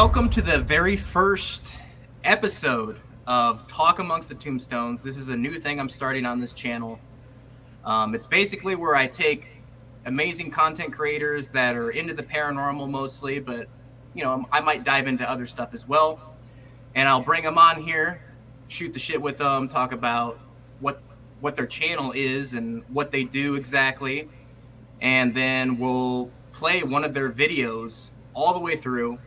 welcome to the very first episode of Talk Amongst the Tombstones. This is a new thing I'm starting on this channel. It's basically where I take amazing content creators that are into the paranormal mostly, but I might dive into other stuff as well. And I'll bring them on here, shoot the shit with them, talk about what their channel is and what they do exactly. And then we'll play one of their videos all the way through.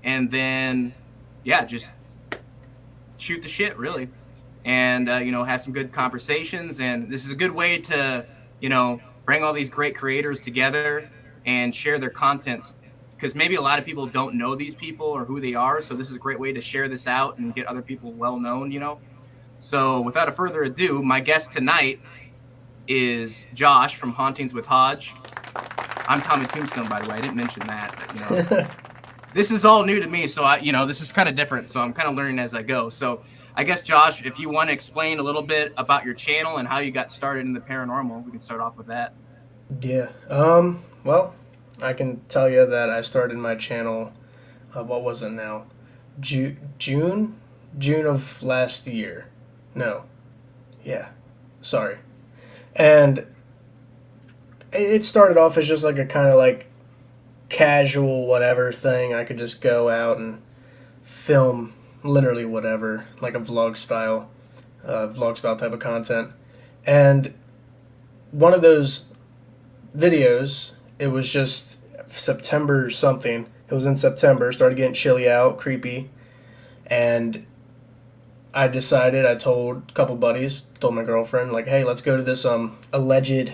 And then, just shoot the shit, really. And, have some good conversations. And this is a good way to, bring all these great creators together and share their contents. Because maybe a lot of people don't know these people or who they are. So this is a great way to share this out and get other people well known, So without a further ado, my guest tonight is Josh from Hauntings with Hodge. I'm Tommy Tombstone, by the way. I didn't mention that, but, this is all new to me, so this is kind of different, so I'm kind of learning as I go. So I guess, Josh, if you want to explain a little bit about your channel and how you got started in the paranormal, we can start off with that. Yeah. Well, I can tell you that I started my channel, what was it now? June of last year. No. Yeah. Sorry. And it started off as just like a kind of like casual whatever thing. I could just go out and film literally whatever, like a vlog style type of content. And one of those videos, it was just September or something. It was in September, started getting chilly out, creepy. And I told a couple buddies, told my girlfriend, like, hey, let's go to this alleged,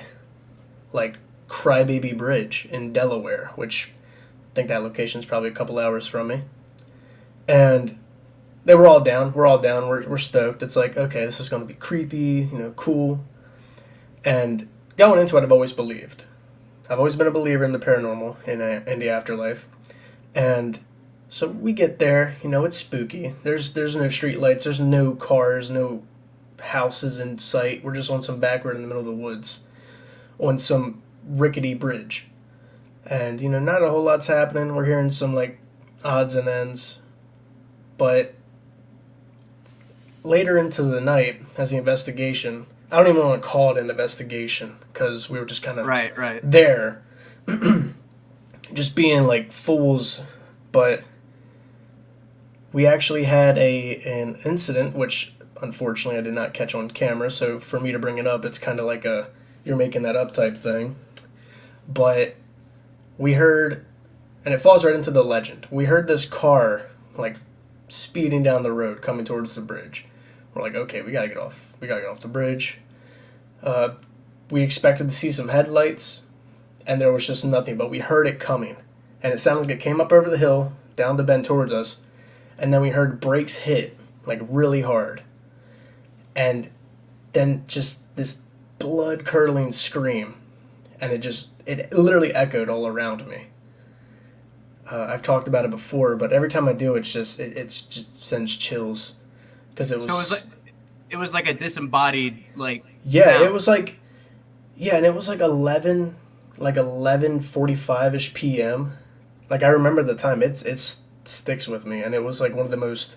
like, Crybaby Bridge in Delaware, which I think that location's probably a couple hours from me. And they were all down. We're stoked. It's like, okay, this is going to be creepy, cool. And going into it, I've always believed. I've always been a believer in the paranormal, in the afterlife. And so we get there, it's spooky. There's no street lights, there's no cars, no houses in sight. We're just on some back road in the middle of the woods on some rickety bridge. And, not a whole lot's happening. We're hearing some, like, odds and ends. But later into the night, as the investigation, I don't even want to call it an investigation, because we were just kind of right there, just being, like, fools. But we actually had an incident, which, unfortunately, I did not catch on camera. So for me to bring it up, it's kind of like a you're making that up type thing. But we heard, and it falls right into the legend, we heard this car, like, speeding down the road coming towards the bridge. We're like, okay, we gotta get off the bridge. We expected to see some headlights, and there was just nothing, but we heard it coming. And it sounded like it came up over the hill, down the bend towards us, and then we heard brakes hit, like, really hard. And then just this blood-curdling scream, and it literally echoed all around me. I've talked about it before, but every time I do, it just sends chills, because it was. So it was like a disembodied, like. Yeah, sound. It was like, and it was like 11:45ish p.m. Like, I remember the time. It sticks with me, and it was like one of the most,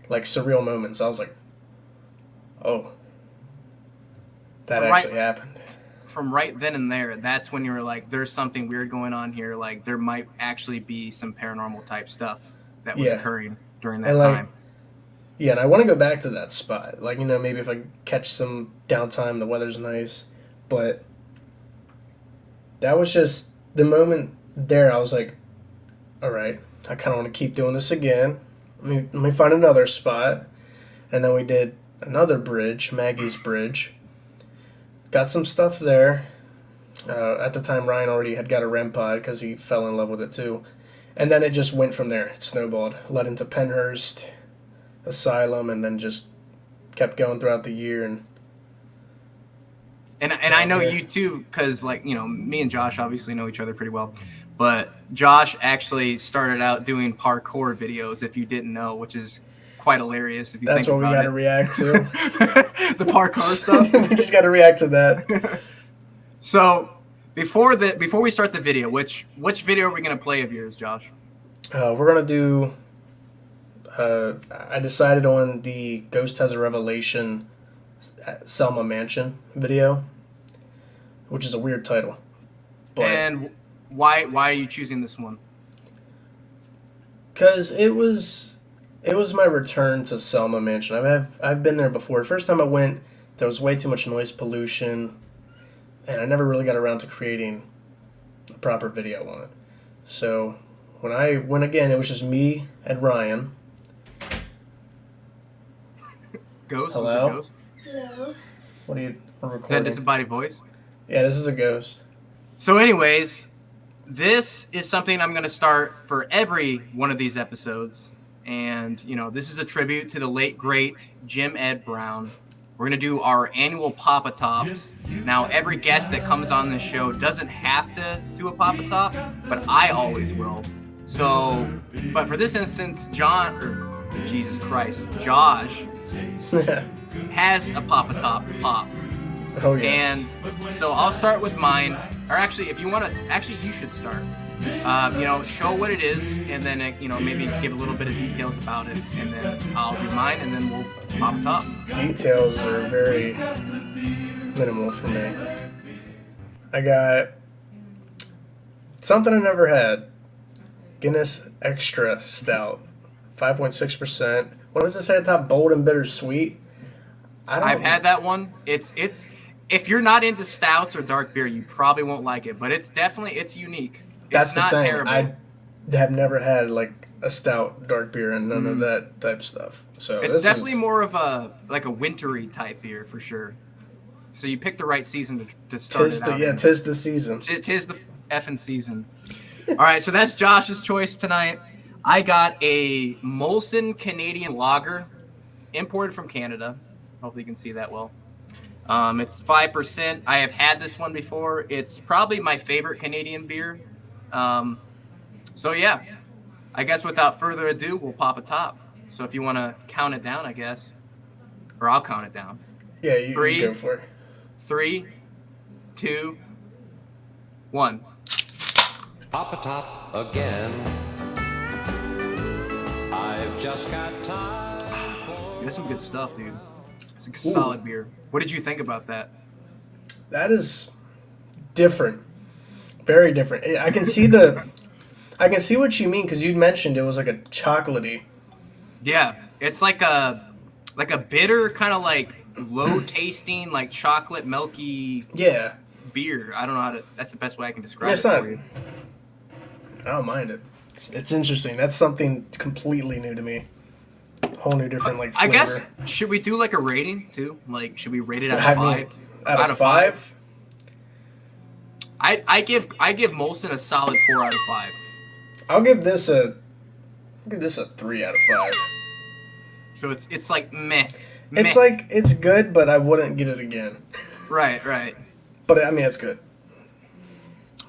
like, surreal moments. I was like, oh. That actually happened. From right then and there, that's when you were like, there's something weird going on here. Like, there might actually be some paranormal type stuff that was occurring during that time. Yeah, and I want to go back to that spot. Like, maybe if I catch some downtime, the weather's nice. But that was just the moment there. I was like, all right, I kind of want to keep doing this again. Let me find another spot. And then we did another bridge, Maggie's Bridge. Got some stuff there. At the time, Ryan already had got a REM pod because he fell in love with it too. And then it just went from there. It snowballed. Led into Penhurst, Asylum, and then just kept going throughout the year. And I know you too, because, like, me and Josh obviously know each other pretty well. But Josh actually started out doing parkour videos, if you didn't know, which is quite hilarious if you think about it. That's what we got to react to. The parkour stuff. We just got to react to that. So before we start the video, which video are we gonna play of yours, Josh? We're gonna do. I decided on the Ghost Has a Revelation at Selma Mansion video, which is a weird title. But And why are you choosing this one? because it was my return to Selma Mansion. I've been there before. First time I went, there was way too much noise pollution, and I never really got around to creating a proper video on it. So when I went again, it was just me and Ryan. Ghost? Hello? Was it Ghost? Hello. What are you we're Is that recording? disembodied voice? Yeah, this is a ghost. So anyways, this is something I'm going to start for every one of these episodes. And, this is a tribute to the late, great Jim Ed Brown. We're going to do our annual Papa Tops. Now, every guest that comes on this show doesn't have to do a Papa Top, but I always will. So, but for this instance, Josh has a Papa Top to pop. Oh yes. And so I'll start with mine. Or actually, if you want to, actually, you should start. Show what it is, and then, maybe give a little bit of details about it, and then I'll do mine, and then we'll pop it up. Details are very minimal for me. I got something I never had. Guinness Extra Stout, 5.6%. What does it say at the top? Bold and bittersweet. I've had that one. It's if you're not into stouts or dark beer, you probably won't like it, but it's unique. That's it's not the thing. terrible. I have never had like a stout dark beer and none of that type stuff. So it's definitely more of a wintry type beer for sure. So you picked the right season to start it out. Yeah, tis the season. Tis the effing season. All right, so that's Josh's choice tonight. I got a Molson Canadian Lager, imported from Canada. Hopefully you can see that well. It's 5%. I have had this one before. It's probably my favorite Canadian beer. So yeah, I guess without further ado, we'll pop a top. So if you want to count it down, I guess, or I'll count it down. Yeah, you go for it. 3, 2, 1. Pop a top again. I've just got time for... That's some good stuff, dude. It's a solid beer. What did you think about that? That is different, very different. I can see what you mean because you mentioned it was like a chocolatey. Yeah, it's like a bitter kind of like low tasting like chocolate milky beer. I don't know how to. That's the best way I can describe it for you. I don't mind it. It's interesting. That's something completely new to me. Whole new different flavor. I guess should we do like a rating too? Like should we rate it out of 5? Out of 5? I give Molson a solid 4 out of 5. I'll give this a 3 out of 5. So it's like meh. It's like it's good, but I wouldn't get it again. Right. But I mean, it's good.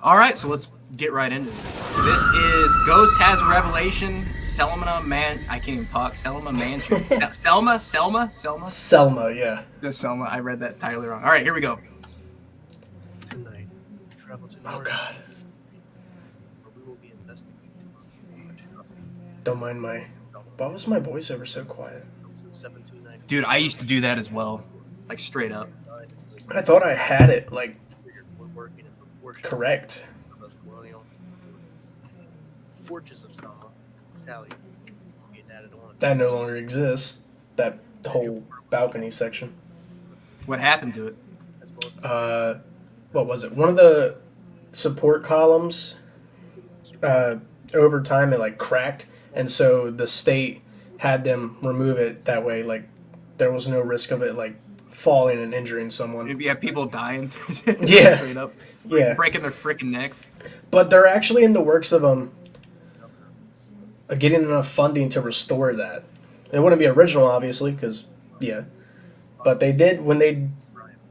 All right, so let's get right into this. This is Ghost Has a Revelation. Selma I can't even talk. Selma Mansion. Selma. Selma, yeah. That's Selma. I read that entirely wrong. All right, here we go. Tonight, travel to Oh God. where we will be investigating. Don't mind why was my voiceover so quiet? 729. Dude, I used to do that as well. Like straight up. I thought I had it We're working in proportion correct. of those colonial torches of Selma tally being added on. That no longer exists. That whole balcony section. What happened to it? As well as What was it? One of the support columns. Over time, it cracked, and so the state had them remove it. That way, there was no risk of it falling and injuring someone. You have people dying. Yeah. Straight up. Yeah. Breaking their freaking necks. But they're actually in the works of getting enough funding to restore that. It wouldn't be original, obviously, because but they did when they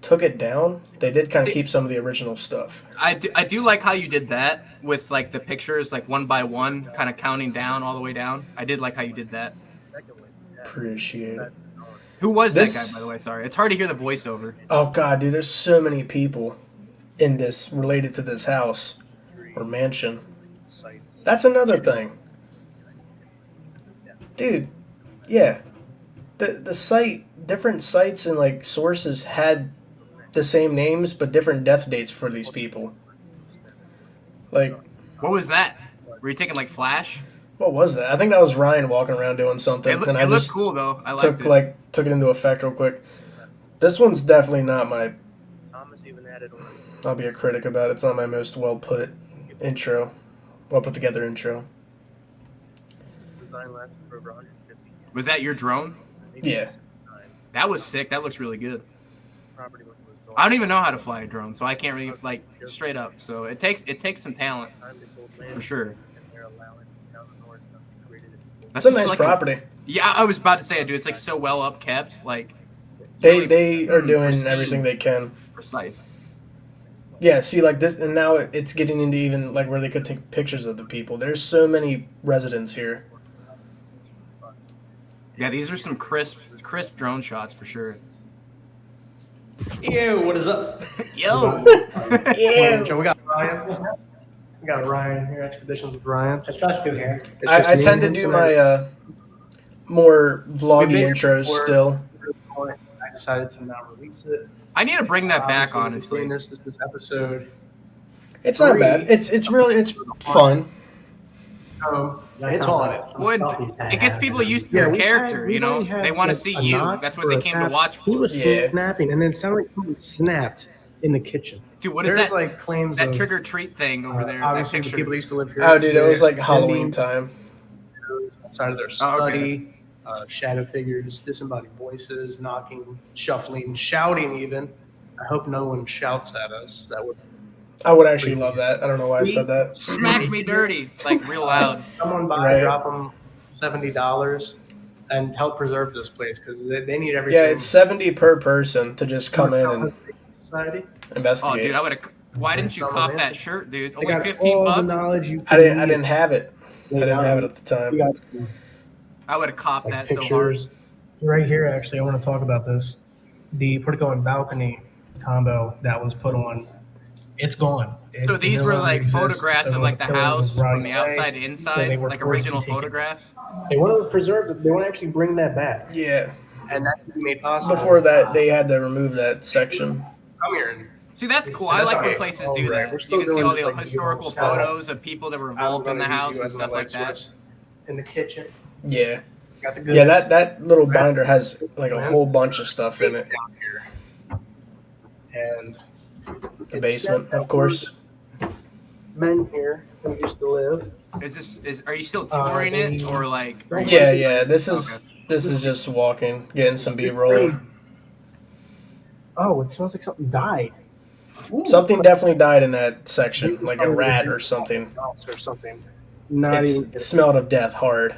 took it down. They did kind of keep some of the original stuff. I do like how you did that with the pictures one by one, kind of counting down all the way down. I did like how you did that. secondly, Appreciate it. Who was that guy, by the way? Sorry, it's hard to hear the voiceover. Oh God, dude, there's so many people in this related to this house or mansion. sites That's another thing. Dude, yeah. The site, different sites and like sources had the same names but different death dates for these people. Like, What was that? Were you taking like flash? what was that? I think that was Ryan walking around doing something, It, and I it looked just cool though. I liked took it into effect real quick. This one's definitely not my. Thomas even added one. I'll be a critic about it. It's not my most well put intro, well put together intro. Design lasted for over 150 years. Was that your drone? Maybe Yeah. time. That was sick. That looks really good. Property when it was I don't even know how to fly a drone, so I can't really like straight up. So it takes some talent time they sold land for sure. and they're allowing down the north stuff to create it. It's a such, nice like, property. Yeah, I was about to say, dude. It's like so well up kept. Like They are doing pristine. everything they can. Precise. Yeah, see, like this, and now it's getting into even like where they could take pictures of the people. There's so many residents here. Yeah, these are some crisp drone shots for sure. Ew, what is up? Yo. So we got Ryan. We got Ryan here, Expeditions with Ryan. It's us two here. It's just I me tend to and do him my tonight. more We've vloggy been here intros before. still. I decided to not release it. I need to bring that back, Obviously, honestly. This is episode. It's not 3. bad. It's really fun. It's on it. Well, it gets people used to Yeah, your we've character, had- you know? we've already had, They want to like, see a you. knock That's what for they a came to tap. watch He for. was Yeah. snapping, and then it sounded like something snapped in the kitchen. Dude, what is There's that? like claims That of trick or treat thing over there. That obviously the picture. people that used to live here. Oh, dude, it was like them Halloween being time. outside of their Oh, okay. study, shadow figures, disembodied voices, knocking, shuffling, shouting even. I hope no one shouts at us. That would I would actually love that. I don't know why I said that. Smack me dirty, like real loud. someone buy, Right. drop them $70 and help preserve this place because they need everything. Yeah, it's 70 per person to just come in and society. Oh, investigate. dude, I would have. Why didn't you cop that shirt, dude? They Only got 15 all the bucks. knowledge you I didn't have it. I didn't have it at the We time. got I would have copped like, that so hard. pictures. Right here, actually, I want to talk about this. The portico and balcony combo that was put on, it's gone. So It these no were longer like exists. photographs So of like the killer was house from running the away. outside to So inside, they were like forced to original take it. photographs. They want to preserve it. They want to actually bring that back, Yeah. and that can be made possible. Before that, they had to remove that section. Come here and See, that's cool. I That's like when alright. places All do right. that. We're You still can see doing all this, the like, historical shout out. photos of people that were involved in the house and stuff like that. In the kitchen, Yeah. got the good. Yeah, that little binder has like a whole bunch of stuff in it. down here. And The basement, of course. men here who used to live. Are you still touring it or like? are you- Yeah, yeah. This is just walking, getting some B-roll. Oh, it smells like something died. Something definitely died in that section, like a rat or something. Or something. Not even. It smelled of death hard.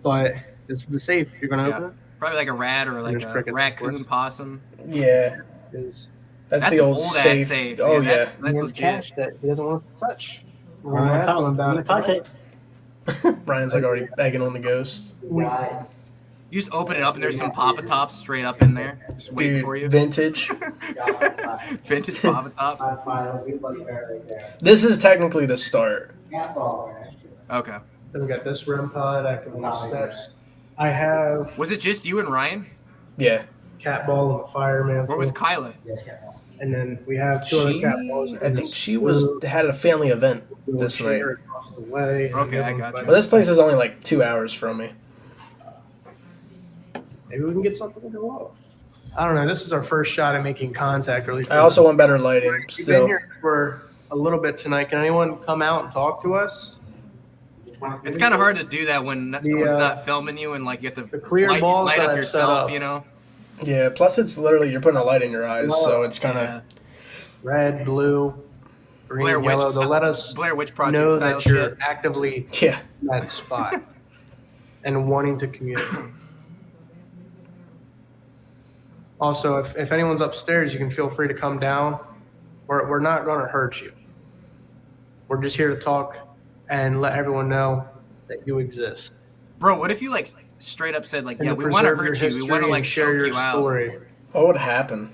But it's the safe. You're gonna open Probably like a rat or like There's a crickets, of raccoon course. possum. Yeah, it. Is that's the old ass safe. safe. Oh Yeah, yeah. That's he has legit. cash that he doesn't want us to touch. We're I'm gonna gonna ask him about it. touch it. Brian's like already begging on the ghost. You just open it up and there's some Papa Tops straight up in there, just waiting for Dude, you. vintage. Vintage Papa Tops. This is technically the start. Okay. Then we got this REM pod, active steps. I have Was it just you and Ryan? Yeah. cat ball and the fireman. Where was Kyla? And then we have two other cat balls. I think she had a family event this night. Across the way. Okay, I got you. But this place is only like 2 hours from me. Maybe we can get something to go off. I don't know. This is our first shot at making contact. Or at least I also want better lighting. we've been Still, here for a little bit tonight. Can anyone come out and talk to us? It's kind of hard to do that when someone's not filming you and like you have The to clear balls light that up I've set yourself, up. you know? yeah. Plus, it's literally you're putting a light in your eyes, so it's kind of Yeah. Red, blue, green, Blair Witch yellow. They'll style- let us Blair Witch Project know style that you're shit. actively yeah. in that spot and wanting to communicate. Also, if anyone's upstairs, you can feel free to come down. We're not going to hurt you. We're just here to talk and let everyone know that you exist. Bro, what if you like straight up said like, And yeah, to we want to preserve your hurt you, we want to history like and share choke your you out. story. What would happen?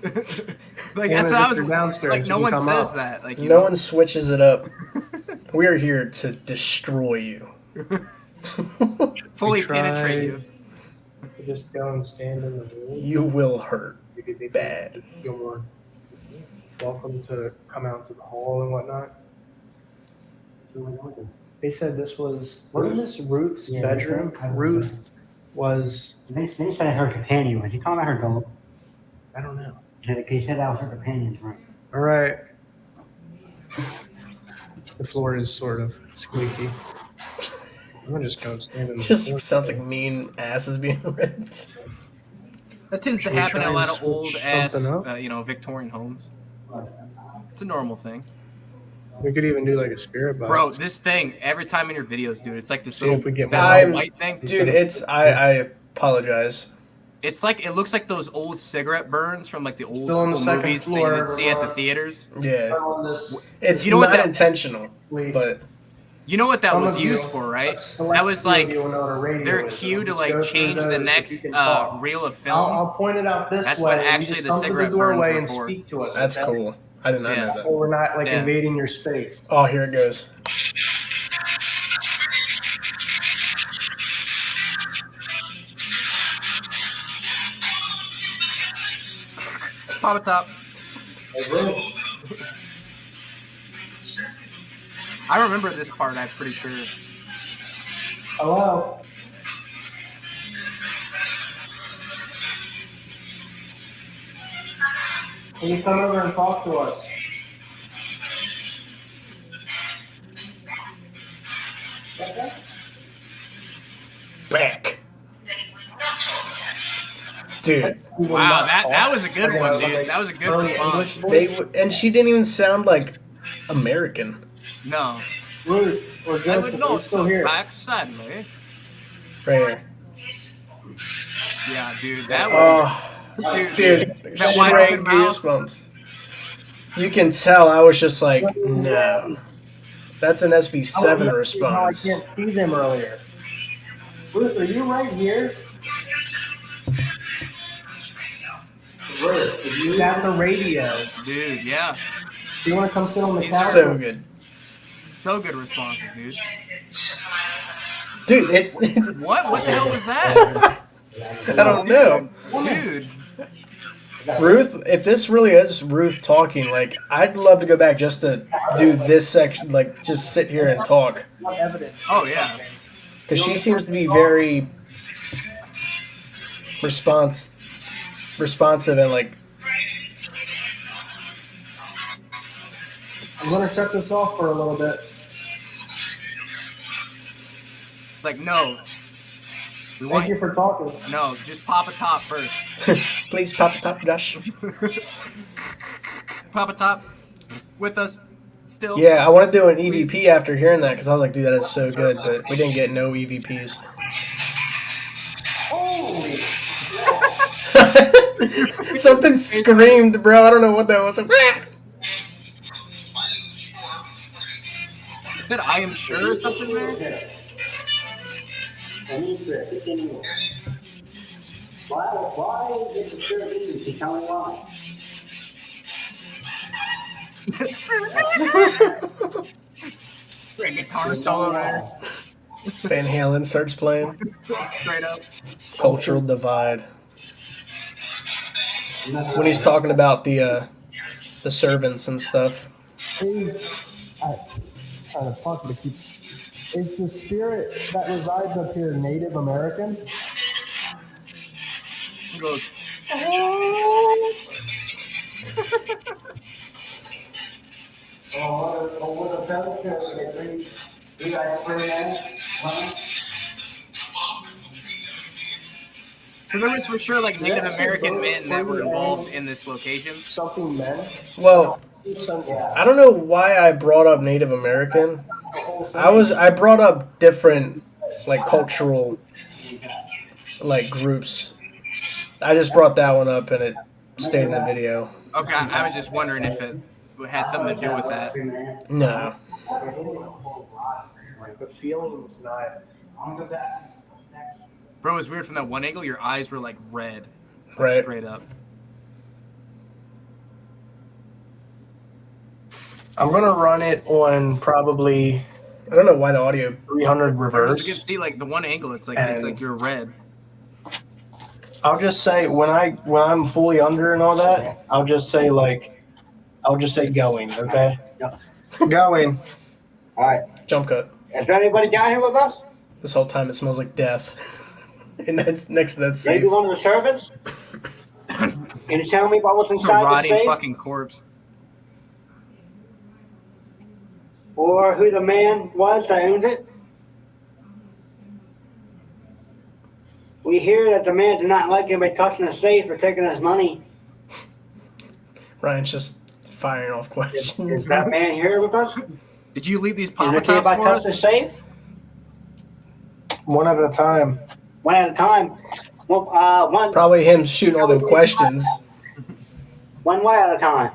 Like And that's what I if was you're downstairs, like. No you one can says come up. that. Like you No know? one switches it up. We are here to destroy you. Fully We try penetrate you. to just go and stand in the room. You will hurt Maybe they bad. feel more welcome to come out to the hall and whatnot. They said this wasn't this Ruth's Yeah, bedroom? they said- Ruth was, They said her companion. Was he talking about her dog? I don't know. He said that was her companion's room. All right. The floor is sort of squeaky. I'm gonna just go and stand in the Just floor. sounds like mean asses being ripped. That tends to Should we happen in try a lot and of old switch ass, something up? Victorian homes. It's a normal thing. We could even do like a spirit box. Bro, this thing, every time in your videos, dude, it's like this See little, if we get that more. little white thing. Dude, I apologize. It's like, it looks like those old cigarette burns from like the old Still on the school second movies that you floor, would see at the everyone. theaters. Yeah. On this It's You know what not that- intentional, but You know what that Some was of you- used for, right? a select That was few of like you will know what a radio their is. cue to Go like through change those the if next you can talk. reel of film. I'll point it out this That's way. what You actually just the come to cigarette the doorway burns were and for. speak to us. that's okay? cool. I did not Yeah. know So that. we're not like Yeah. invading your space. Oh, here it goes. Pop it top. I remember this part, I'm pretty sure. Hello. Can you come over and talk to us? Back. Dude, Wow, that was a good one, dude. That was a good early response. English voice? and she didn't even sound like American. No. Ruth or I would Joseph, are you not still talk here? back, sadly. Right here. Yeah, dude, that was... Oh, Dude, dude, that wide straight open mouth. goosebumps. You can tell I was just like, no. That's an SB7 response. I can't see them earlier. Ruth, are you right here? Ruth, is that the radio? Dude, yeah. Do you want to come sit on the He's couch? So good. So good responses, dude. Dude, it's What? What the hell was that? I don't know. Dude. Ruth, if this really is Ruth talking, like, I'd love to go back just to do this section, like, just sit here and talk. What evidence? Oh, yeah. Because she seems to be very responsive and, like, I'm going to shut this off for a little bit. It's like, no. We Thank want you for talking. No, just pop a top first. please pop a top, Josh. Pop a top with us still. Yeah, I want to do an EVP after hearing that because I was like, dude, that is so good, but we didn't get no EVPs. Holy! Something screamed, bro. I don't know what that was. It said, I am sure or something there. Why is the spirit leaving? Can you tell me why? A guitar solo there. Van Halen starts playing. Straight up. Cultural divide. When he's talking about the servants and stuff. I'm trying to talk, but it keeps. Is the spirit that resides up here Native American? He goes, so there was for sure like Native American men that were involved in this location. Something men? Well, Something. I don't know why I brought up Native American. I brought up different like cultural like groups. I just brought that one up and it stayed in the video. Okay, I was just wondering if it had something to do with that. No. But feelings not. Bro, it was weird from that one angle, your eyes were like red. Like, Right. Straight up. I'm gonna run it on probably I don't know why the audio. 300 Because reverse. you can see like the one angle. It's like And- you're red. I'll just say when I'm fully under and all that, I'll just say going, okay? Going. All right. Jump cut. Is there anybody down here with us? This whole time it smells like death. And that's next to that safe. Maybe one of the servants? Can you tell me about what's It's a inside the rotting safe? fucking corpse. Or who the man was that owned it? We hear that the man did not like anybody touching the safe or taking his money. Ryan's just firing off questions. Is that man here with us? Is Did you leave these it Papa okay if I Tops for touch the us? safe? One at a time. One at a time. Well, Probably him shooting all them questions. one way at a time.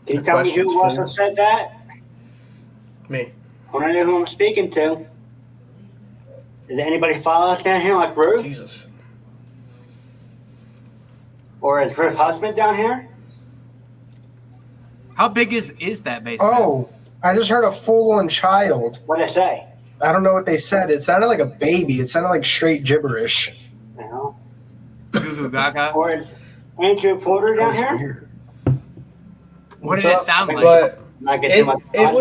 Can you The tell me who it question's was full. that said that? Me. I want to know who I'm speaking to. Did anybody follow us down here like Ruth? Jesus. Or is Ruth's husband down here? How big is that basement? Oh, I just heard a full-on child. What'd it say? I don't know what they said. It sounded like a baby. It sounded like straight gibberish. You know? Goo Goo Gaga. Or is Andrew Porter down here? What did it sound like? But Not get too much it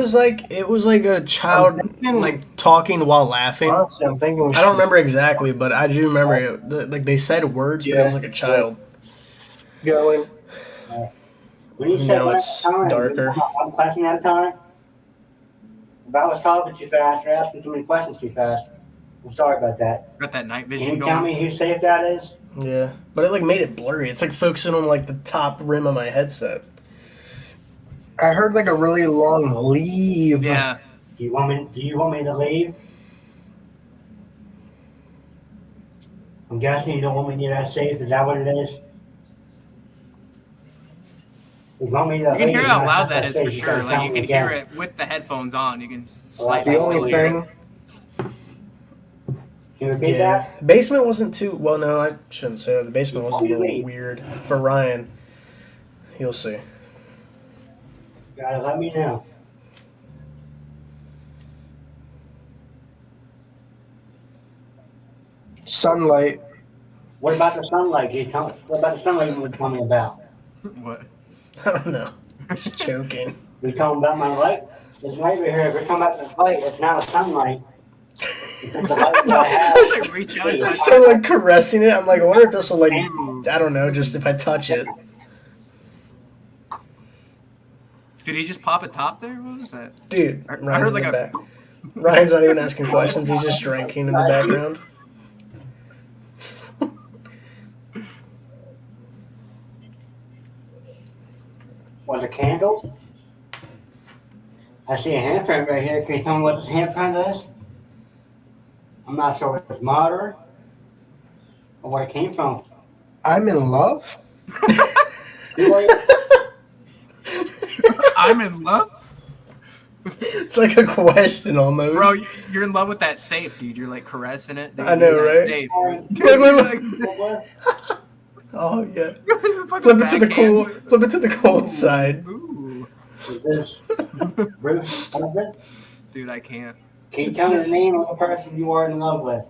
was like a child like talking while laughing. Honestly, I'm thinking I don't remember exactly, but I do remember it. Like they said words, but it was like a child. going. When you said Now one it's at a time, darker. one question at a time. If I was talking too fast or asking too many questions too fast, I'm sorry about that. Got that night Can vision you tell going. me whose safe that is? Yeah, but it like made it blurry. It's like focusing on like the top rim of my headset. I heard like a really long leave. Yeah. Do you want me to leave? I'm guessing you don't want me near that safe. Is that what it is? You want me to You can leave hear and how not loud touch that is safe, for you sure. gotta Like tell you me can hear again. it with the headphones on. You can The slightly still only hear it. thing. Can you repeat Yeah, that? basement wasn't too well. No, I shouldn't say that. The basement was a Before you little leave. weird for Ryan. You'll see. You gotta let me know. Sunlight. What about the sunlight? What about the sunlight you would tell me about? What? I don't know. Just joking. You talking about my light? This light right here, if you're talking about this light, it's not a sunlight. It's just the light that I have. Like, reach out. I started like caressing it. I'm like, I wonder if this will like, I don't know, just if I touch it. Did he just pop a top there? What was that? Dude, I Ryan's heard in like the a- back. Ryan's not even asking questions. He's just drinking in the background. Was it candles? I see a handprint right here. Can you tell me what this handprint is? I'm not sure if it's murder or where it came from. I'm in love. I'm in love, It's like a question almost. bro. You're in love with that safe, dude. You're like caressing it. Dude. I know, That right? safe. Look, look. Oh yeah. Flip it to the cool. Flip it to the cold side. Ooh, Is this Bruce husband? dude, I can't. Can you tell me the name of the person you are in love with?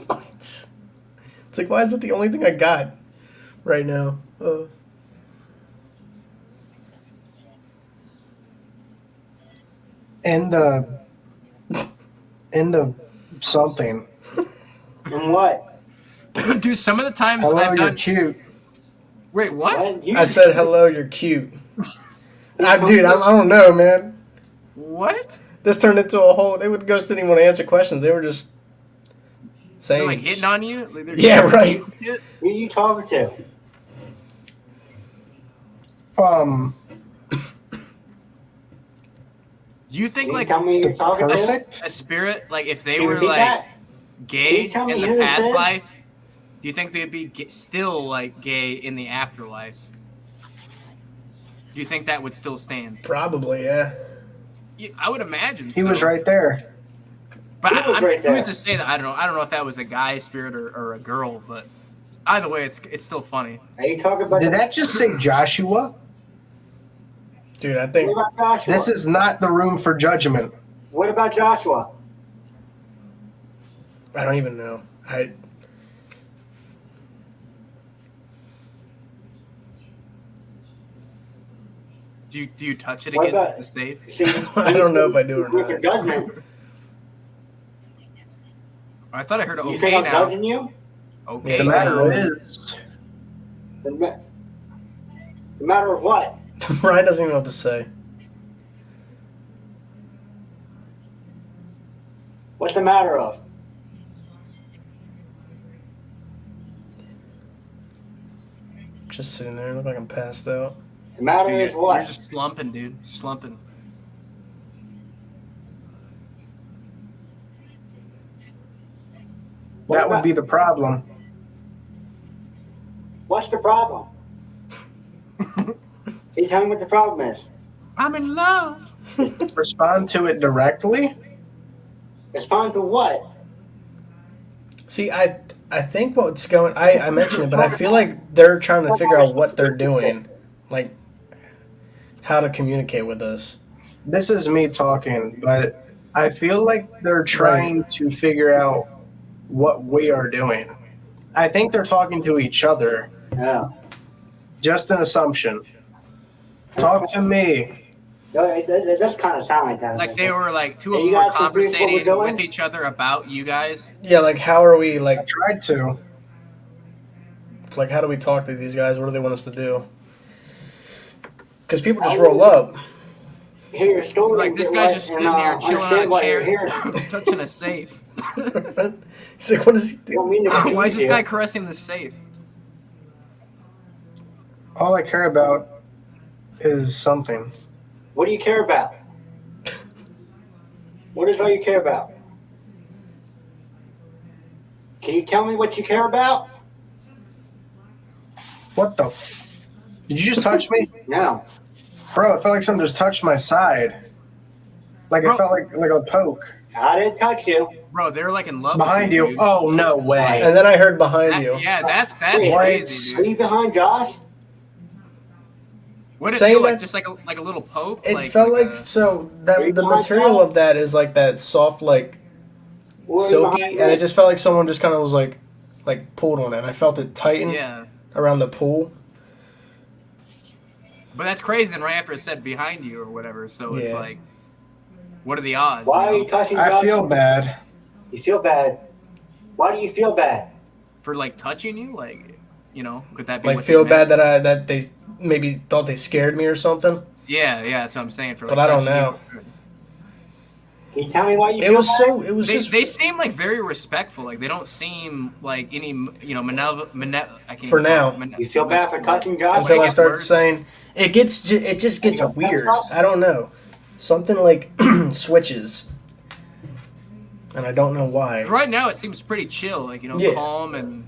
What? It's like, why is that the only thing I got right now? In the something. And what? Dude, some of the times Hello, I've you're done. cute. Wait, what? What? You- I said hello. You're cute. Dude, I don't know, man. What? This turned into a whole. They would ghost didn't even want to answer questions. They were just They're saying, like hitting on you? Like, they're Yeah, right. Shit? Who are you talking to? Do you think Can you like tell me who you're talking to? Perfect. a spirit, like if they Can you were repeat like that? gay Can you tell me in who the this past is? life, do you think they'd be still like gay in the afterlife? Do you think that would still stand? probably, yeah. Yeah, I would imagine. He so. was right there. But He was right there. who's to say that? I don't know. I don't know if that was a guy spirit or a girl, but either way, it's still funny. Are you talking about? Did that just say Joshua? Dude, I What think about Joshua? This is not the room for judgment. What about Joshua? I don't even know. Do you touch it What again? about- The safe? See, I don't know if I do or Mr. not. Guzman, I thought I heard you okay think I'm now. judging you? Okay. The The matter now. matter is, The matter of what? Ryan doesn't even know what to say. What's the matter of? Just sitting there, look like I'm passed out. The matter Dude, is you're what? just slumping, dude. Slumping. that would be the problem. What's the problem? Can you tell me what the problem is? I'm in love. Respond to it directly. Respond to what? See, I think what's going. I mentioned it, but I feel like they're trying to figure out what they're doing, like how to communicate with us. This is me talking, but I feel like they're trying to figure out what we are doing. I think they're talking to each other. Yeah. Just an assumption. Talk to me. No, it does kind of sound like that. Like they were like two Are of you them were guys confused what we're conversating doing? with each other about you guys. Yeah, like how are we I tried to. like how do we talk to these guys? What do they want us to do? Because people just roll up. Hear your story. Like and this get guy's right just and, sitting here chilling on understand a why you're chair, here. touching a safe. He's like, what is he You don't doing? mean to Why confuse is this you. guy caressing the safe? All I care about is something. What do you care about? What is all you care about? Can you tell me what you care about? What the Did you just touch me? No. Bro, it felt like something just touched my side. Like Bro. it felt like a poke. I didn't touch you. Bro, they're like in love Behind with you. dude. Oh, no way. And then I heard behind That- you. yeah, that's Wait, crazy, Are dude. you behind Josh? What did it Saying feel like? that- Just like a little poke? It felt like a- so Are that you the behind material Josh? of that is like that soft, like Or are you silky, behind and me? it just felt like someone just kind of was like pulled on it. I felt it tighten yeah. around the pool. But that's crazy. Then right after it said behind you or whatever, so it's Yeah. like, what are the odds? Why you are know? you touching Josh? I feel bad. You feel bad. Why do you feel bad? For like touching you, like, you know, could that be Like what feel they bad meant? that they maybe thought they scared me or something. Yeah, that's what I'm saying. For like, But I don't touching know. you. Can you tell me why you It feel was bad? so. It was They, just. they seem like very respectful. Like they don't seem like any, you know, I can't For even now. call it You feel bad for touching Josh? Until I gets started worse. saying it just gets There you go. weird. I don't know. Something like switches, and I don't know why. Right now, it seems pretty chill. Like, you know, Yeah. calm and.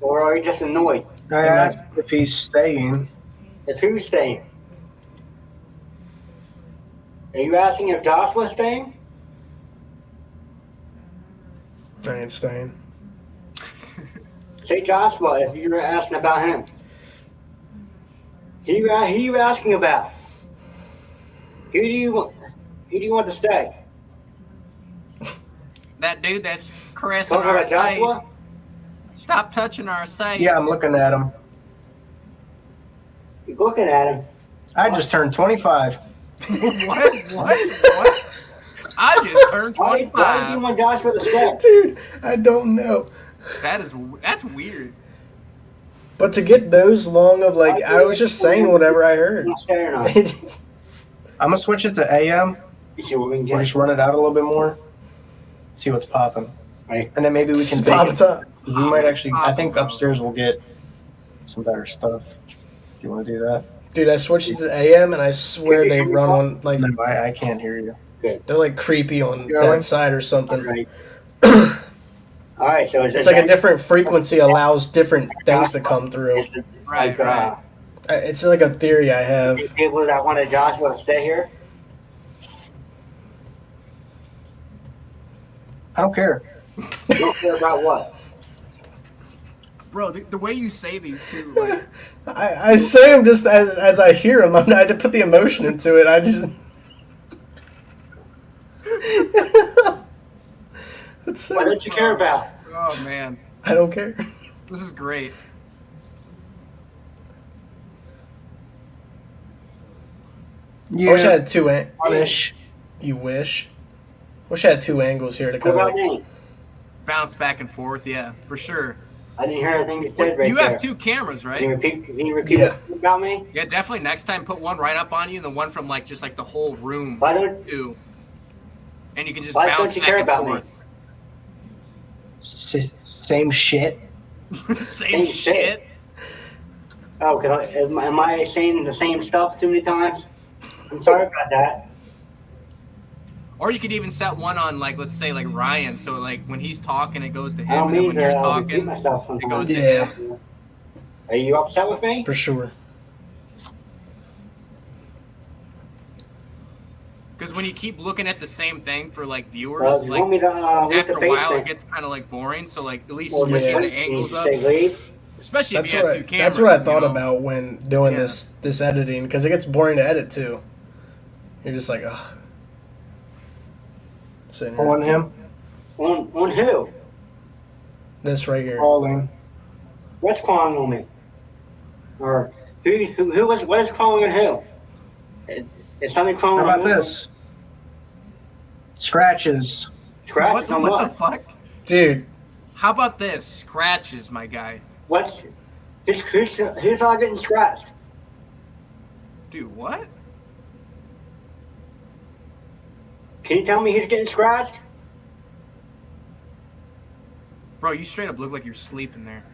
Or are you just annoyed? I asked if he's staying. If who's staying? Are you asking if Josh was staying? I ain't staying. Say Joshua if you were asking about him. Who you asking about? Who do you want to stay? That dude that's caressing Talking our about safe. Joshua? Stop touching our safe. Yeah, I'm looking at him. You're looking at him. I just turned 25. What? I just turned Why do you 25. want Joshua to stay? Dude, I don't know. That's weird. But to get those long of like, I was just saying whatever I heard. You want to stay or not? I'm going to switch it to AM. You see what we can Or get? just run it out a little bit more. See what's popping. Right. And then maybe we can Pop take it. top. We might actually, I think Bro. upstairs we'll get some better stuff. Do you want to do that? Dude, I switched it to AM, and I swear they run on like No, I can't hear you. they're like creepy on Going? that side or something. Right. All right. So It's like a different frequency allows different things to come through. Right, Like, right. It's like a theory I have. people that wanted Joshua to stay here. I don't care. You don't care about what? Bro, the way you say these two, like, I say them just as I hear them. I had to put the emotion into it. I just That's so. What don't you care about? Oh man, I don't care. this is great. I wish I had two. Punish. You wish. Wish I had two angles here to What kind of about like. me? Bounce back and forth, yeah, for sure. I didn't hear anything you said Well, you there. have two cameras, Can you right? repeat Yeah. about me? Yeah, definitely. Next time, put one right up on you, and the one from like just like the whole room Why don't too. And you can just Why bounce don't you back care and about forth. Same shit. Same shit. Oh, cause am I saying the same stuff too many times? I'm sorry about that. Or you could even set one on like, let's say like Ryan, so like when he's talking, it goes to I him, don't and then mean when to you're repeat talking, myself it sometimes. goes to Yeah. him. Are you upset with me? For sure. Because when you keep looking at the same thing for like viewers, Well, you like want me to lift after the a while, it basement? gets kind of like boring. So like at least Well, switching Yeah. the you angles should up, say leave. especially if That's you what have I. two cameras. That's what I thought you know? about when doing Yeah. this editing because it gets boring to edit too. You're just like, ugh. Sitting here. On him. On who? This right here. Crawling. What's calling on me? Or what is calling on who? Is something calling How on about me? this? Scratches. Scratches on What the what? fuck? Dude, How about this? Scratches, my guy. Who's all getting scratched? Dude, what? Can you tell me who's getting scratched? Bro, you straight up look like you're sleeping there.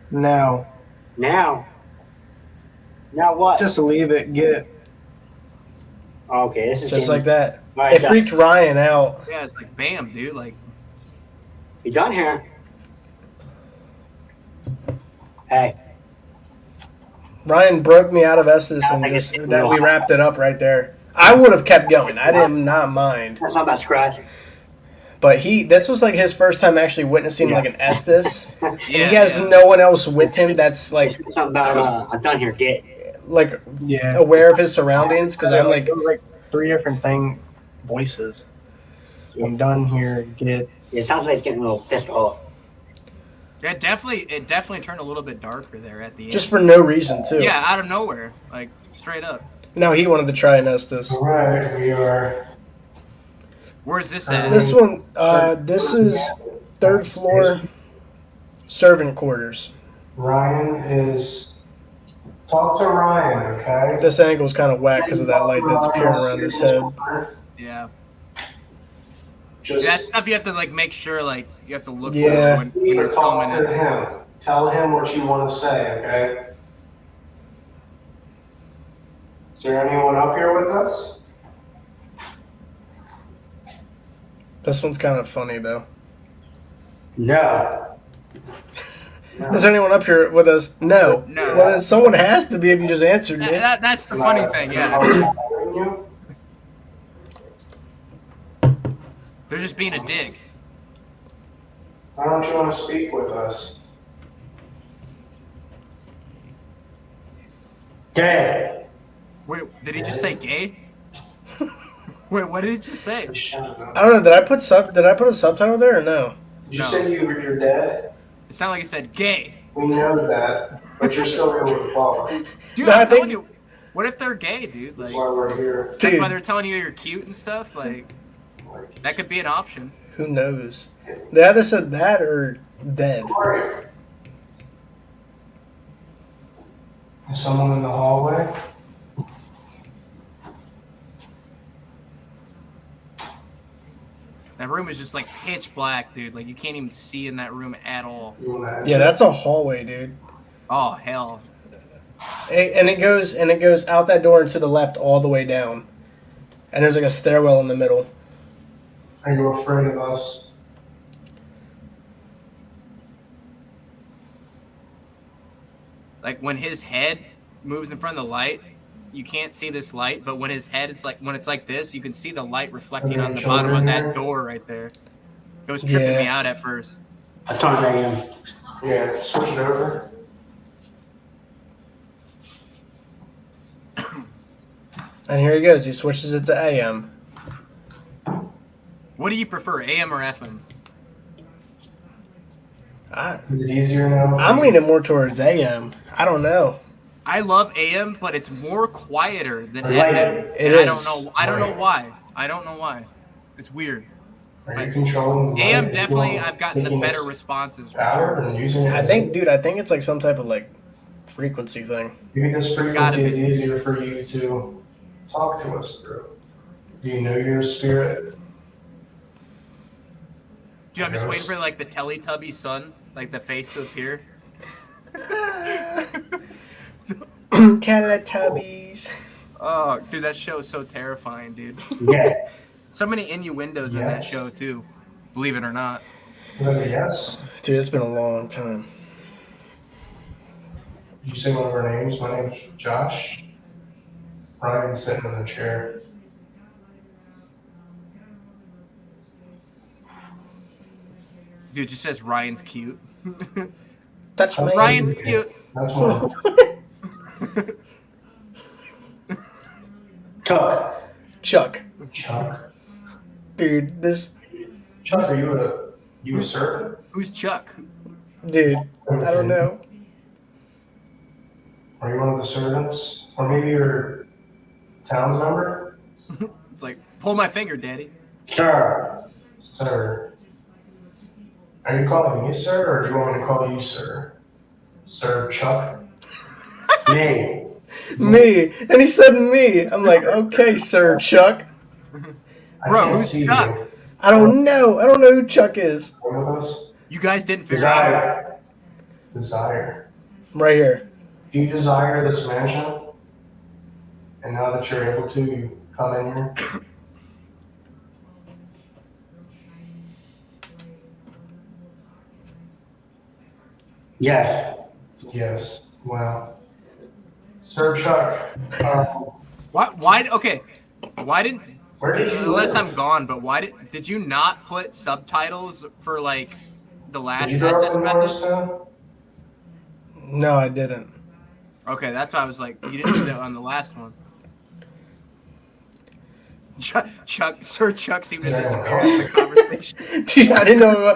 No. Now what? Just leave it. Get it. Okay, this is just getting- like that. All right, It freaked Ryan out. Yeah, it's like bam, dude. Like, You done here? Hey, Ryan broke me out of Estes and I just guess- that we wrapped it up right there. I would have kept going. I did not mind. that's not about scratching. But this was like his first time actually witnessing like an Estes. yeah, And he has yeah. no one else with him that's like Something about I'm done here. Get. Yeah. aware of his surroundings because I'm like it was like three different voices. So I'm done here. Get. It sounds like it's getting a little pissed off. Yeah, it definitely turned a little bit darker there at the end. just for no reason too. Yeah, out of nowhere, like straight up. No, he wanted to try an Estes. All right, we are. Where's this at? This one, this is third floor servant quarters. Ryan is. Talk to Ryan, okay? This angle's kind of whack because of that light that's peering around his head. Yeah, Just that stuff you have to like make sure like you have to look Yeah. for when you're filming it. him. Tell him what you want to say, okay? Is there anyone up here with us? This one's kind of funny though. No. Is there anyone up here with us? No. No. Well, then someone has to be if you just answered me. That's the funny thing. Yeah, they're just being a dick. Why don't you want to speak with us? Gay. Wait, did he just say gay? Wait, what did he just say? I don't know. Did I put a subtitle there or no? Did you No. say you're dead? It sounded like he said gay. We know that, but you're still able to follow. Dude, No, I I'm think- telling you. What if they're gay, dude? Like, That's why we're here. that's why Dude. they're telling you you're cute and stuff. Like, that could be an option. Who knows? They either said that or dead. Who are you? Is someone in the hallway? That room is just like pitch black, dude. Like you can't even see in that room at all. You wanna enter? Yeah, that's a hallway, dude. Oh hell. And it goes out that door and to the left all the way down. And there's like a stairwell in the middle. Are you afraid of us? Like when his head moves in front of the light, you can't see this light, but when his head when it's like this, you can see the light reflecting on the bottom of that door right there. It was tripping me out at first. I thought I am. Yeah, switch it over. And here he goes. He switches it to AM. What do you prefer, AM or FM? Is it easier now? I'm leaning more towards AM. I don't know. I love AM, but it's more quieter than Right. FM. It and I don't is. know. I don't know why. I don't know why. It's weird. Are you controlling the AM light? definitely. I've gotten the Taking better its responses. For power sure. and using it. I think it's like some type of like frequency thing. Maybe this gotta frequency is be. easier for you to talk to us through. Do you know your spirit? Dude, I'm just waiting for like the Teletubby sun, like the face to appear. Teletubbies. Oh, dude, that show is so terrifying, dude. Yeah. So many innuendos in that show too. Believe it or not. Yes. Dude, it's been a long time. Did you say one of our names? My name's Josh. Ryan's sitting in the chair. Dude, it just says Ryan's cute. Touch my Ryan's cute. That's one. Chuck. Chuck. Chuck. Dude, this Chuck, are you a servant? Who's Chuck? dude, I don't know. Are you one of the servants? Or maybe you're a town member? It's like, pull my finger, daddy. Sir. Sir. Are you calling me sir, or do you want me to call you sir? Sir Chuck? Me. Me. And he said me. I'm like, okay, Sir Chuck. I Bro, can't who's see Chuck? you. I don't know. I don't know who Chuck is. One of us? You guys didn't figure out. Desire. Right here. Do you desire this mansion? And now that you're able to, you come in here? Yes. Yes. Well, Sir Chuck, Why? Okay. Why didn't? where did you Unless live? I'm gone, but why did you not put subtitles for like the last Did you grow up Estes in method? Morristown? No, I didn't. Okay, that's why I was like, you didn't do that on the last one. Sir Chuck seemed to disappear in the conversation. Dude, I didn't know.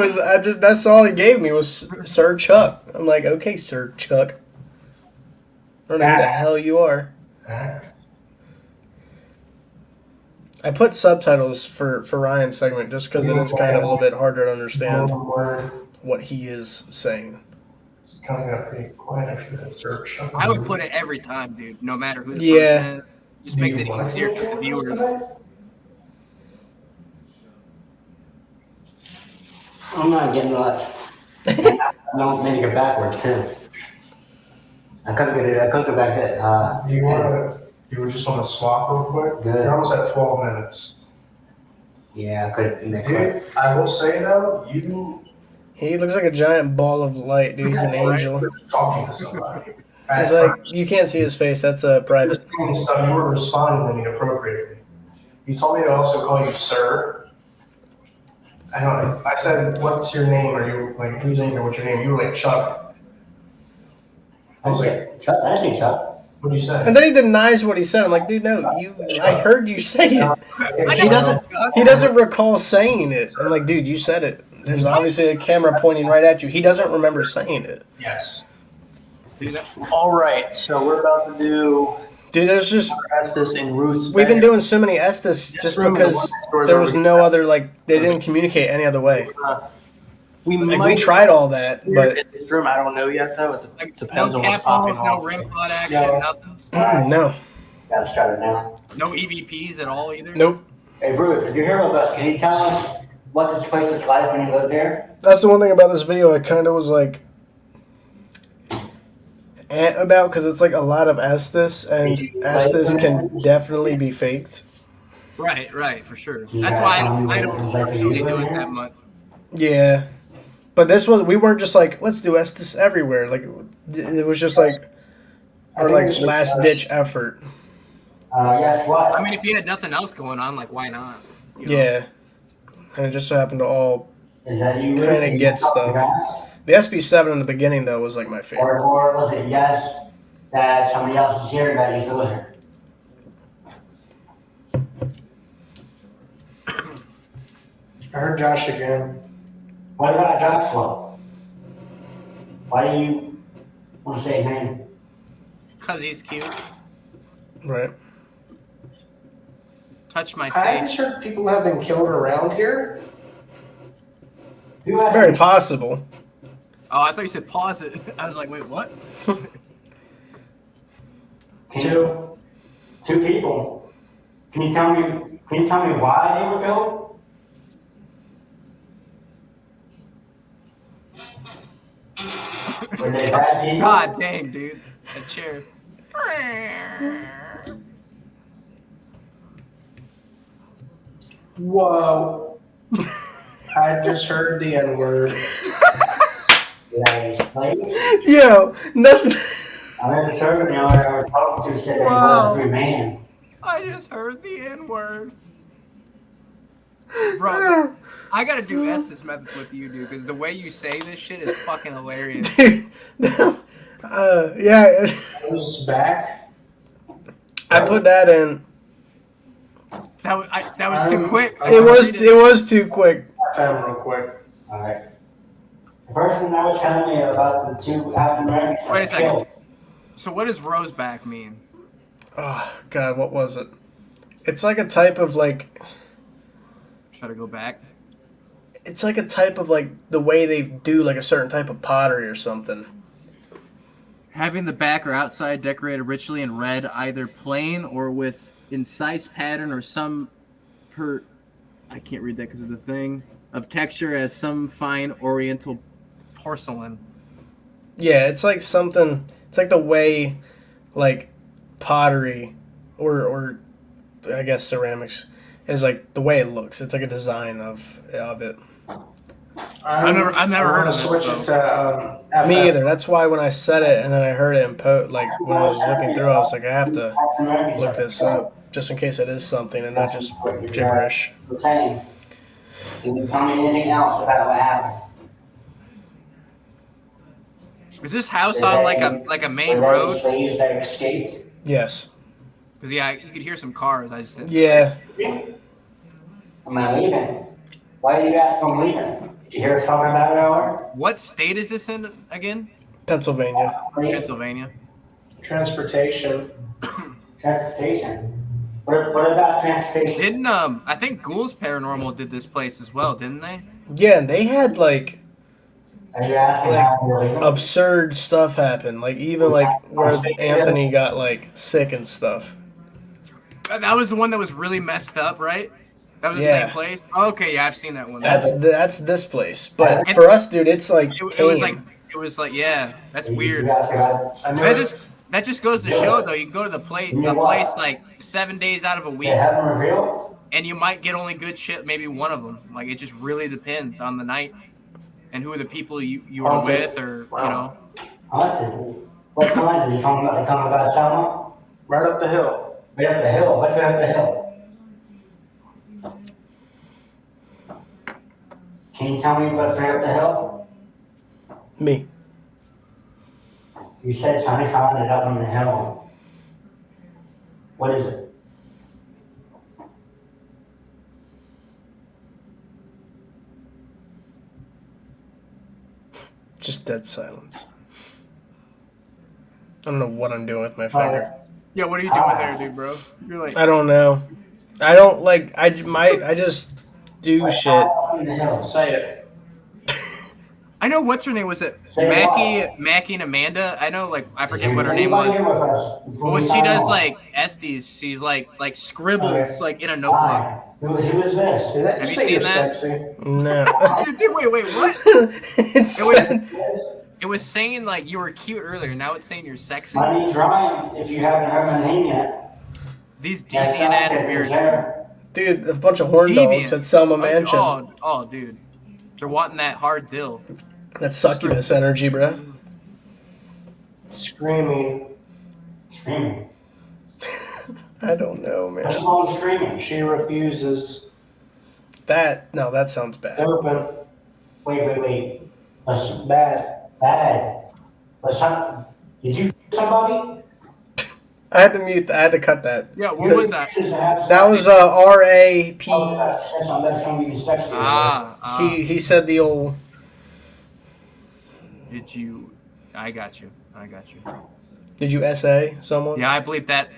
It was, that's all he gave me was Sir Chuck. I'm like, okay, Sir Chuck. I don't know who the hell you are. I put subtitles for Ryan's segment just because it is kind of a little bit harder to understand what he is saying. It's kind of got pretty quiet after that, Sir Chuck. I would put it every time, dude, no matter who the Yeah. person is. Just makes it easier for the viewers. I'm not getting much. I don't make it backwards too. I couldn't get it. I couldn't go back to. You just want to swap real quick? Good. You're almost at 12 minutes. Yeah, I could next Dude, one. I will say though, you He looks like a giant ball of light, dude. He's an angel. talking to somebody. He's like, you can't see his face. That's private. Stuff, you were responding to me appropriately. You told me to also call you sir. I said, what's your name? Are you like, who's in here? What's your name? You were like Chuck. I was like, Chuck. I see Chuck. what did you say? And then he denies what he said. I'm like, dude, no, I heard you say it. He doesn't recall saying it. I'm like, dude, you said it. There's obviously a camera pointing right at you. He doesn't remember saying it. Yes. All right, so we're about to do Dude, there's just Estes in Ruth's. we've been doing so many Estes just because there was no other, like, they didn't communicate any other way. We Like, might we tried all that, but in this room. I don't know yet though. It Like, depends no on what's cap popping balls, no off. rim pod action, Yeah. nothing. no, Gotta start it now. No EVPs at all either. nope. Hey Bruce, did you hear about us? Can you tell us what this place was like when you lived there? That's the one thing about this video I kind of was like about, because it's like a lot of Estes, and Estes can definitely be faked. Right, for sure. That's why I don't personally do it that much. Yeah, but we weren't just like, let's do Estes everywhere. Like, it was just like our like last ditch effort. Yes, what? I mean, if you had nothing else going on, like, why not? You know? Yeah, and it just so happened to all Is that you? kind Bruce? of get stuff. The SB7 in the beginning though was like my favorite. Or was it yes that somebody else is here that used to live here? I heard Josh again. What about Joshua? Why do you want to say his name? Because he's cute. Right. Touch my I safe. just heard people have been killed around here. Who has Very possible. Oh, I thought you said pause it. I was like, wait, what? Two. Two people. Can you tell me why they were killed? Were they bad people? God dang, dude. That chair. Whoa. I just heard the N-word. Did I explain? Yo, that's I never heard now I was talking to said that he Wow. was a free man. I just heard the N-word. Bro, I gotta do Estes methods with you, dude, because the way you say this shit is fucking hilarious. dude. Yeah, Who's back? I put that in. That was too quick. It was too quick. Time real quick. Alright. The person that was telling me about the two African Americans. Wait a second. So what does roseback mean? Oh God, what was it? It's like a type of like. Should I go back? It's like a type of like the way they do like a certain type of pottery or something. Having the back or outside decorated richly in red, either plain or with incised pattern or some I can't read that because of the thing of texture as some fine oriental porcelain. Yeah, it's like something. It's like the way, like, pottery, or I guess ceramics is like the way it looks. It's like a design of it. I've never heard of it, Switch so. it to FF. Me either. That's why when I said it and then I heard it in like when I was looking through, I was like, I have to look this up just in case it is something and not just gibberish. Saying. Can you tell me anything else about what happened? Is this house on like a main road? Slaves that escaped? Yes. Because yeah, you could hear some cars. I just didn't. Yeah. Am I leaving? Why are you guys from leaving? Did you hear us talking about it earlier? What state is this in again? Pennsylvania. Pennsylvania. Transportation. Transportation. What about transportation? Didn't I think Ghouls Paranormal did this place as well, didn't they? Yeah, and they had like Are you asking like how we're leaving? absurd stuff happen. Like even like where Anthony got like sick and stuff. That was the one that was really messed up, right? That was the Yeah. same place. Okay, yeah, I've seen that one. That's this place. But for us, dude, it's like It was like yeah, that's weird. That just goes to show though, you can go to a place like 7 days out of a week, They haven't revealed? and you might get only good shit, maybe one of them. Like it just really depends on the night and who are the people you are with, or you know. What kind are you talking about? You talking about Selma? Right up the hill. Right up the hill. What's right up the hill? Can you tell me what's right up the hill? me. You said something found it up on the hill. What is it? Just dead silence. I don't know what I'm doing with my finger. Yeah, what are you doing there, dude, bro? You're like, I don't know. I don't like. I just do shit. On the hill. Say it. I know what's her name was it Say Mackie and Amanda. I know like I forget Is what her name anybody was. here with us? But when she does like Estes, she's like scribbles like in a notebook. Hi. Who is this? Did that Have just you say you're seen that? sexy? No. Dude, wait, what? It's It was saying like you were cute earlier. Now it's saying you're sexy. My name's Ryan, if you haven't heard my name yet. These Yes, deviant ass it's beards. there. dude, a bunch of horn dogs at Selma Mansion. Oh, dude, they're wanting that hard dill. That's succubus energy, bro. Screaming. Screaming. I don't know, What's man. wrong with screaming? She refuses. That sounds bad. Open. Wait. Bad. Bad. Did you somebody? I had to mute. I had to cut that. Yeah, what was that? That was R.A.P. He said the old. Did you? I got you. Did you SA someone? Yeah, I bleeped that.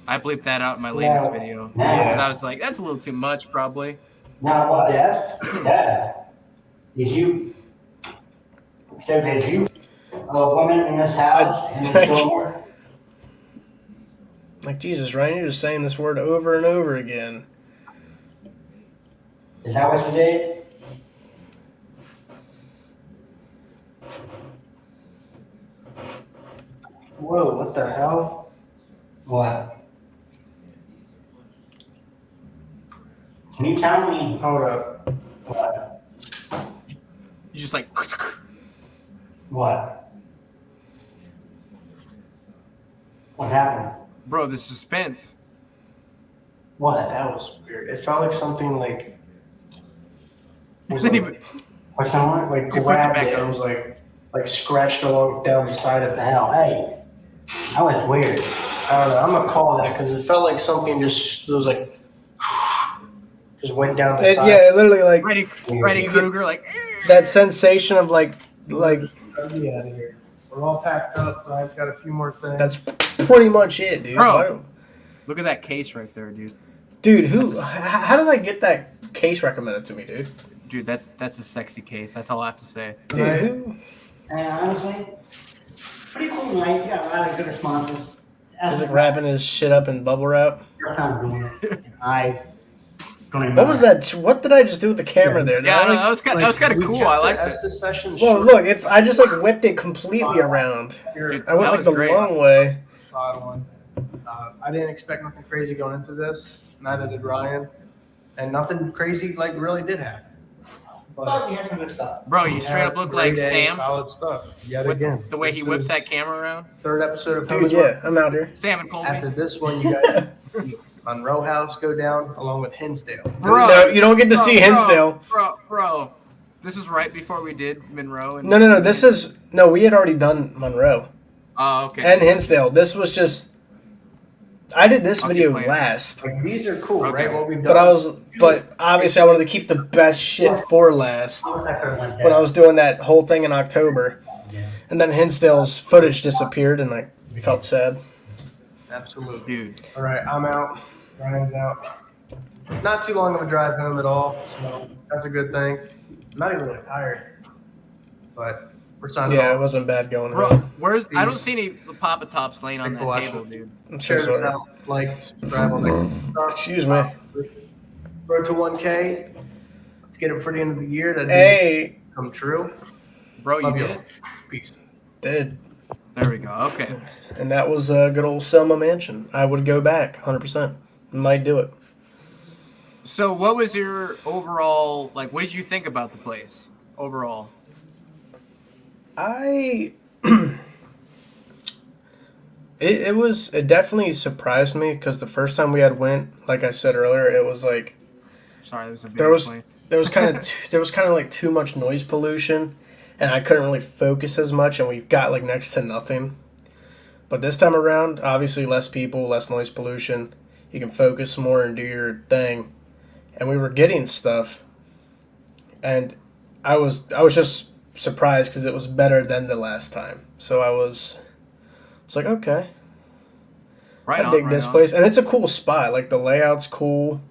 I bleeped that out in my latest video. Because I was like, that's a little too much, probably. Now what? Yes. Dad. Did you? So did you? Women in this house and in Fillmore? Like, Jesus, Ryan, you're just saying this word over and over again. Is that what you did? Whoa, what the hell? What? Can you tell me? Hold up. What? You just like. What? What happened? Bro, the suspense. What? That was weird. It felt like something like was Then he like, What's on? like He puts it grabbed back it. up. It was like scratched along down the side of What the the hell? Hey, that was weird. I don't know. I'm gonna call that because it felt like something just was like just went down the side. Yeah, it literally like Freddy Krueger, like. that sensation of like Get me out of here. We're all packed up. I've got a few more things. that's pretty much it, dude. Bro. Why don't- Look at that case right there, dude. Dude, how did I get that case recommended to me, dude? Dude, that's a sexy case. That's all I have to say. Dude, who? And honestly, pretty cool night. You got a lot of good responses. Is it wrapping his shit up in bubble wrap? First time doing it. I don't even What know. was that? What did I just do with the camera there? Did Yeah, I, like, that was kind of we cool. kept I liked as it. the session well, short. look, I just like whipped it completely around. Dude, I went that like was the great. long way. Odd one. I didn't expect nothing crazy going into this. Neither did Ryan, and nothing crazy like really did happen. But you had some good stuff. Bro, you straight up look like Grade A, Sam Solid stuff. Yet with again, the way This he whips is that camera around. Third episode of Dude, Hell's yeah, I'm out here. Sam and Colby. After this one, you guys see Monroe House go down along with Hinsdale. Bro, No, you don't get to see Hinsdale. Bro. This is right before we did Monroe. And No. We had already done Monroe Oh, okay. and Hinsdale. This was just. I did this I'll video keep playing. last, Like, these are cool, Okay. right? What we've done. but obviously I wanted to keep the best shit for last. When I was doing that whole thing in October, and then Hinsdale's footage disappeared, and I felt sad. Absolutely. Dude. All right, I'm out. Ryan's out. Not too long of a drive home at all, so that's a good thing. I'm not even really tired, but we're signing Yeah, it off. wasn't bad going Bro, home. where's I don't see any Papa Tops laying on Thanks for that watching. table, dude. I'm so Share this sorry. out, like, subscribe, all that good stuff. Excuse me. Road to 1K. Let's get it for the end of the year. That'd Hey, come true. Bro, you Love did you. it? Peace. did. There we go. Okay. And that was a good old Selma Mansion. I would go back, 100%. Might do it. So what was your overall, like, what did you think about the place overall? It definitely surprised me because the first time we had went, like I said earlier, it was like Sorry, there was a big there was plane. there was kind of like too much noise pollution, and I couldn't really focus as much, and we got like next to nothing. But this time around, obviously less people, less noise pollution. You can focus more and do your thing, and we were getting stuff, and I was just surprised because it was better than the last time. So I was like, okay. Right I on, dig right this on. place, and it's a cool spot. Like the layout's cool.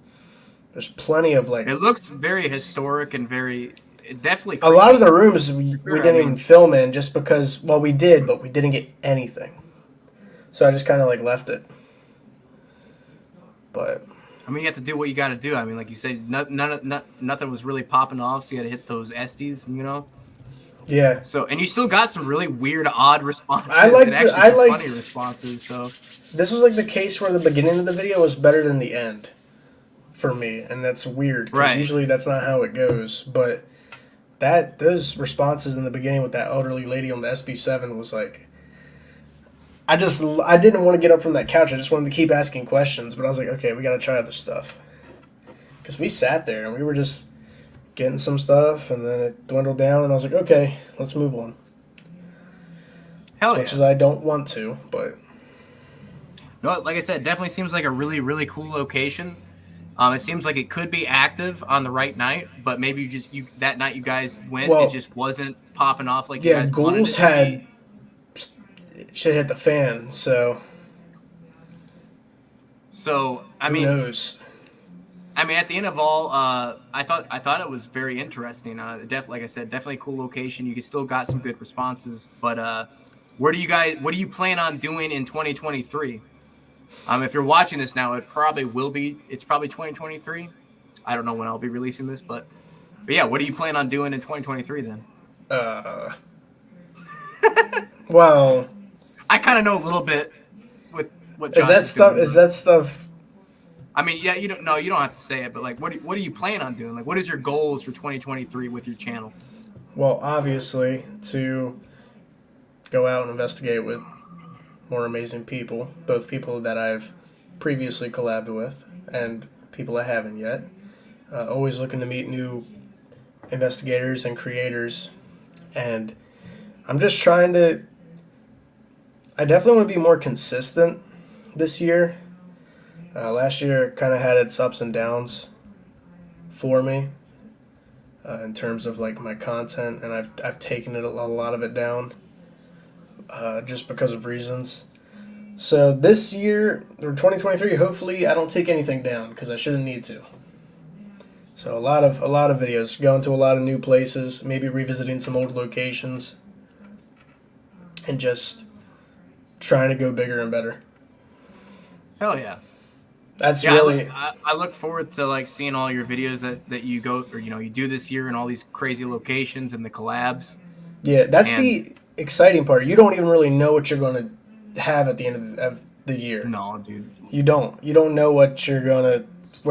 There's plenty of like It looks very historic and very definitely. a lot of creepy. the rooms we didn't even film in just because we did, but we didn't get anything. So I just kind of like left it. But I mean, you have to do what you got to do. I mean, like you said, nothing was really popping off, so you got to hit those Estes, you know. yeah, So, and you still got some really weird, odd responses. I liked and actually I some liked- funny responses. So, this was like the case where the beginning of the video was better than the end for me, and that's weird. 'Cause Right. Usually that's not how it goes, but those responses in the beginning with that elderly lady on the SB7 was like. I didn't want to get up from that couch. I just wanted to keep asking questions, but I was like, okay, we got to try other stuff. Because we sat there and we were just getting some stuff, and then it dwindled down, and I was like, okay, let's move on. Hell as much yeah. as I don't want to, but No, like I said, it definitely seems like a really, really cool location. It seems like it could be active on the right night, but maybe that night you guys went, Well, it just wasn't popping off like you yeah, guys wanted ghouls it to had be. shit hit the fan, so So I who mean, knows? at the end of all, I thought it was very interesting. Like I said, definitely a cool location. You still got some good responses, but what do you plan on doing in 2023? If you're watching this now, it's probably 2023. I don't know when I'll be releasing this, but yeah, what do you plan on doing in 2023 then? Well, I kind of know a little bit with what is Josh that is stuff? doing. Is that stuff? Yeah, you don't have to say it, but like, what do you plan on doing? Like, what is your goals for 2023 with your channel? Well, obviously, to go out and investigate with more amazing people, both people that I've previously collabed with and people I haven't yet. Always looking to meet new investigators and creators, and I'm just trying to. I definitely want to be more consistent this year. Last year kind of had its ups and downs for me in terms of like my content, and I've taken it a lot of it down just because of reasons. So this year or 2023, hopefully I don't take anything down because I shouldn't need to. So a lot of videos, going to a lot of new places, maybe revisiting some old locations, and just trying to go bigger and better. Hell yeah. That's Yeah, really I look forward to like seeing all your videos that you go or you do this year and all these crazy locations and the collabs. yeah. That's And- the exciting part. You don't even really know what you're going to have at the end of the year. No, dude. You don't know where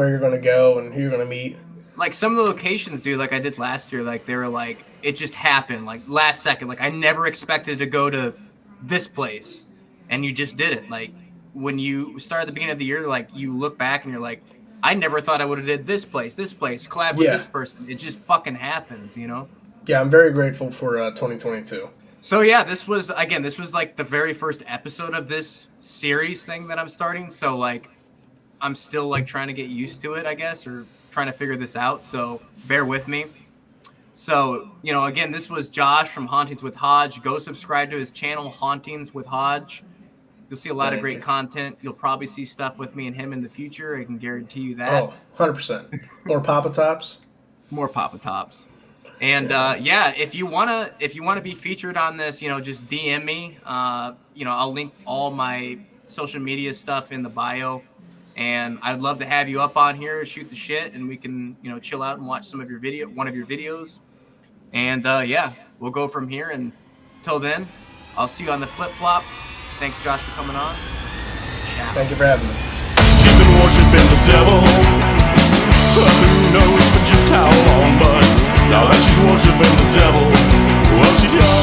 you're gonna go and who you're gonna meet. Like some of the locations, dude, like I did last year, like they were like it just happened, like last second. Like I never expected to go to this place, and you just did it. Like when you start at the beginning of the year, like you look back and you're like, I never thought I would have did this place, collab with this person. It just fucking happens, you know? Yeah, I'm very grateful for 2022. So yeah, this was like the very first episode of this series thing that I'm starting. So like, I'm still like trying to get used to it, I guess, or trying to figure this out. So bear with me. So, again, this was Josh from Hauntings with Hodge. Go subscribe to his channel, Hauntings with Hodge. You'll see a lot of great content. You'll probably see stuff with me and him in the future. I can guarantee you that. Oh, 100%. More Papa Tops. More Papa Tops. And if you wanna be featured on this, just DM me. I'll link all my social media stuff in the bio. And I'd love to have you up on here, shoot the shit, and we can, chill out and watch one of your videos. And we'll go from here. And till then, I'll see you on the flip flop. Thanks, Josh, for coming on. Ciao. Thank you for having me. She's been worshiping the devil. Who knows for just how long, but now that she's worshiping the devil, well, she does.